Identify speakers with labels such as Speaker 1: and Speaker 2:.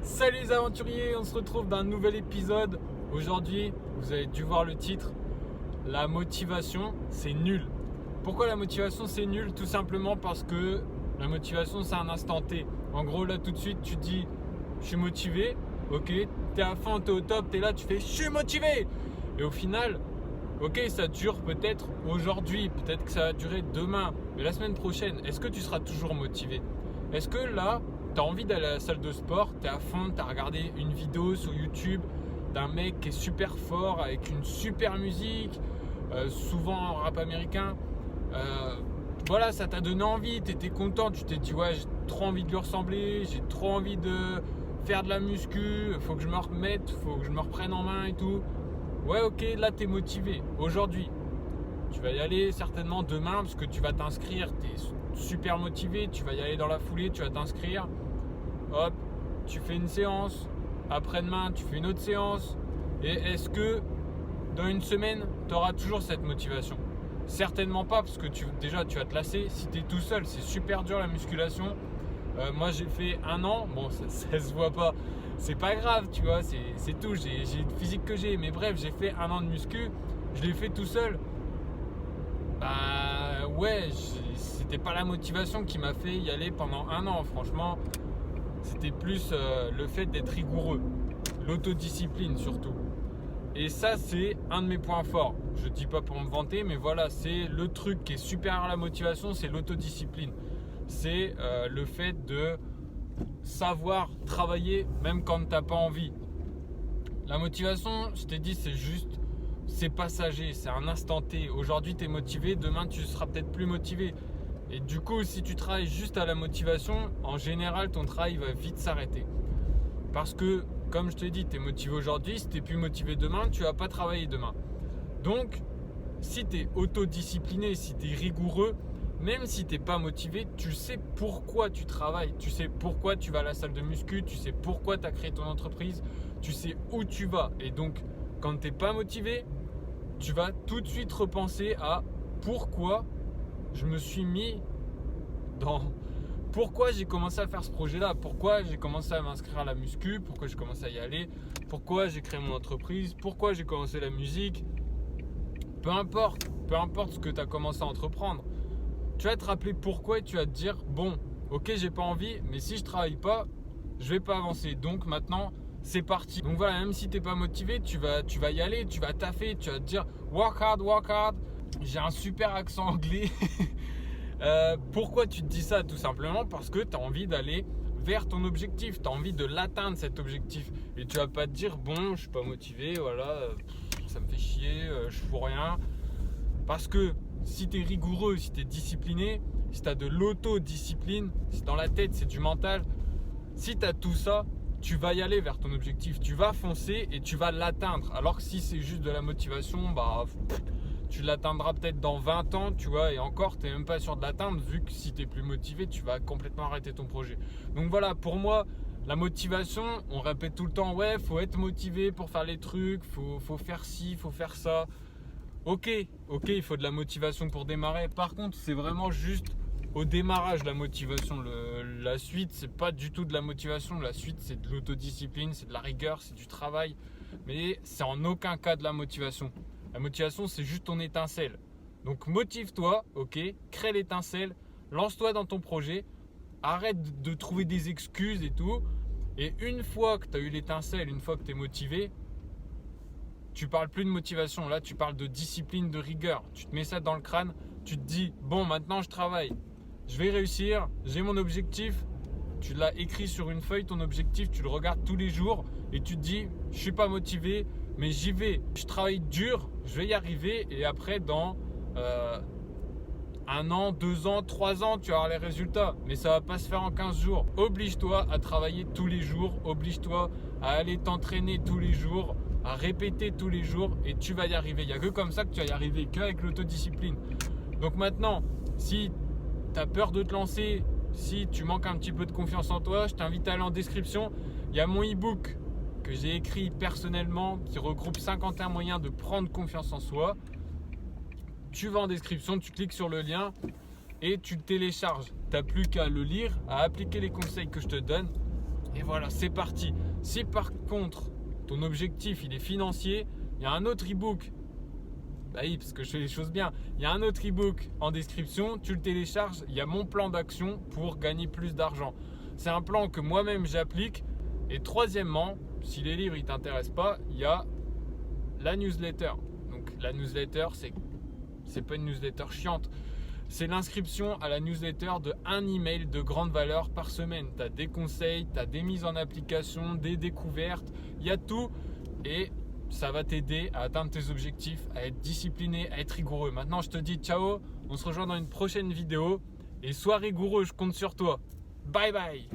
Speaker 1: Salut les aventuriers, on se retrouve dans un nouvel épisode. Aujourd'hui, vous avez dû voir le titre, la motivation c'est nul. Pourquoi la motivation c'est nul? Tout simplement parce que la motivation c'est un instant T. En gros là tout de suite tu dis je suis motivé, ok, t'es à fond, t'es au top, t'es là, tu fais je suis motivé. Et au final, ok, ça dure peut-être aujourd'hui, peut-être que ça va durer demain, mais la semaine prochaine, est-ce que tu seras toujours motivé? Est-ce que là, tu as envie d'aller à la salle de sport, tu es à fond, tu as regardé une vidéo sur YouTube d'un mec qui est super fort avec une super musique, souvent en rap américain. Voilà, ça t'a donné envie, tu étais content, tu t'es dit ouais, j'ai trop envie de lui ressembler, j'ai trop envie de faire de la muscu, faut que je me remette, faut que je me reprenne en main et tout. Ouais, ok, là tu es motivé. Aujourd'hui, tu vas y aller certainement demain parce que tu vas t'inscrire, tu es super motivé, tu vas y aller dans la foulée, tu vas t'inscrire. Hop, tu fais une séance. Après-demain, tu fais une autre séance. Et est-ce que dans une semaine, tu auras toujours cette motivation? Certainement pas parce que déjà tu vas te lasser. Si tu es tout seul, c'est super dur la musculation. Moi j'ai fait 1 an, bon ça se voit pas, c'est pas grave, tu vois, c'est tout, j'ai le physique que j'ai, mais bref, j'ai fait 1 an de muscu, je l'ai fait tout seul. Bah ouais, c'était pas la motivation qui m'a fait y aller pendant 1 an, franchement, c'était plus le fait d'être rigoureux, l'autodiscipline surtout. Et ça c'est un de mes points forts, je dis pas pour me vanter, mais voilà, c'est le truc qui est supérieur à la motivation, c'est l'autodiscipline. C'est le fait de savoir travailler même quand t'as pas envie. La motivation, je t'ai dit, c'est passager, c'est un instant T. Aujourd'hui tu es motivé, demain tu seras peut-être plus motivé. Et du coup, si tu travailles juste à la motivation, en général ton travail va vite s'arrêter. Parce que, comme je te dis, tu es motivé aujourd'hui, si tu n'es plus motivé demain, tu vas pas travailler demain. Donc, si tu es autodiscipliné, si tu es rigoureux, même si tu n'es pas motivé, tu sais pourquoi tu travailles, tu sais pourquoi tu vas à la salle de muscu, tu sais pourquoi tu as créé ton entreprise, tu sais où tu vas. Et donc, quand tu n'es pas motivé, tu vas tout de suite repenser à pourquoi je me suis mis dans... Pourquoi j'ai commencé à faire ce projet-là, pourquoi j'ai commencé à m'inscrire à la muscu, pourquoi j'ai commencé à y aller, pourquoi j'ai créé mon entreprise, pourquoi j'ai commencé la musique. Peu importe ce que tu as commencé à entreprendre. Tu vas te rappeler pourquoi et tu vas te dire bon, ok, j'ai pas envie, mais si je travaille pas, je vais pas avancer. Donc maintenant, c'est parti. Donc voilà, même si t'es pas motivé, tu vas y aller, tu vas taffer, tu vas te dire work hard, work hard. J'ai un super accent anglais. Pourquoi tu te dis ça? Tout simplement parce que tu as envie d'aller vers ton objectif, tu as envie de l'atteindre cet objectif. Et tu vas pas te dire bon, je suis pas motivé, voilà, ça me fait chier, je fous rien. Parce que si tu es rigoureux, si tu es discipliné, si tu as de l'autodiscipline, si dans la tête c'est du mental, si tu as tout ça, tu vas y aller vers ton objectif, tu vas foncer et tu vas l'atteindre. Alors que si c'est juste de la motivation, bah tu l'atteindras peut-être dans 20 ans, tu vois, et encore tu n'es même pas sûr de l'atteindre vu que si tu es plus motivé, tu vas complètement arrêter ton projet. Donc voilà, pour moi, la motivation, on répète tout le temps, ouais, faut être motivé pour faire les trucs, faut faire ci, faut faire ça. Ok, il faut de la motivation pour démarrer. Par contre, c'est vraiment juste au démarrage la motivation. La suite, c'est pas du tout de la motivation. La suite, c'est de l'autodiscipline, c'est de la rigueur, c'est du travail. Mais c'est en aucun cas de la motivation. La motivation, c'est juste ton étincelle. Donc motive-toi, ok, crée l'étincelle, lance-toi dans ton projet, arrête de trouver des excuses et tout. Et une fois que tu as eu l'étincelle, une fois que tu es motivé, tu parles plus de motivation, là tu parles de discipline, de rigueur. Tu te mets ça dans le crâne, tu te dis bon, maintenant je travaille, je vais réussir, j'ai mon objectif. Tu l'as écrit sur une feuille, ton objectif, tu le regardes tous les jours et tu te dis je suis pas motivé, mais j'y vais, je travaille dur, je vais y arriver. Et après dans 1 an, 2 ans, 3 ans, tu vas avoir les résultats. Mais ça va pas se faire en 15 jours. Oblige-toi à travailler tous les jours, oblige-toi à aller t'entraîner tous les jours, à répéter tous les jours et tu vas y arriver. Il n'y a que comme ça que tu vas y arriver, qu'avec l'autodiscipline. Donc maintenant, si tu as peur de te lancer, si tu manques un petit peu de confiance en toi, je t'invite à aller en description. Il y a mon e-book que j'ai écrit personnellement qui regroupe 51 moyens de prendre confiance en soi. Tu vas en description, tu cliques sur le lien et tu le télécharges. Tu n'as plus qu'à le lire, à appliquer les conseils que je te donne Et voilà, c'est parti. Si par contre, ton objectif, il est financier, il y a un autre e-book. Bah oui, parce que je fais les choses bien. Il y a un autre e-book en description, tu le télécharges, il y a mon plan d'action pour gagner plus d'argent. C'est un plan que moi-même j'applique. Et troisièmement, si les livres ne t'intéressent pas, il y a la newsletter. Donc la newsletter, c'est pas une newsletter chiante. C'est l'inscription à la newsletter de un email de grande valeur par semaine. Tu as des conseils, tu as des mises en application, des découvertes, il y a tout. Et ça va t'aider à atteindre tes objectifs, à être discipliné, à être rigoureux. Maintenant, je te dis ciao, on se rejoint dans une prochaine vidéo. Et sois rigoureux, je compte sur toi. Bye bye.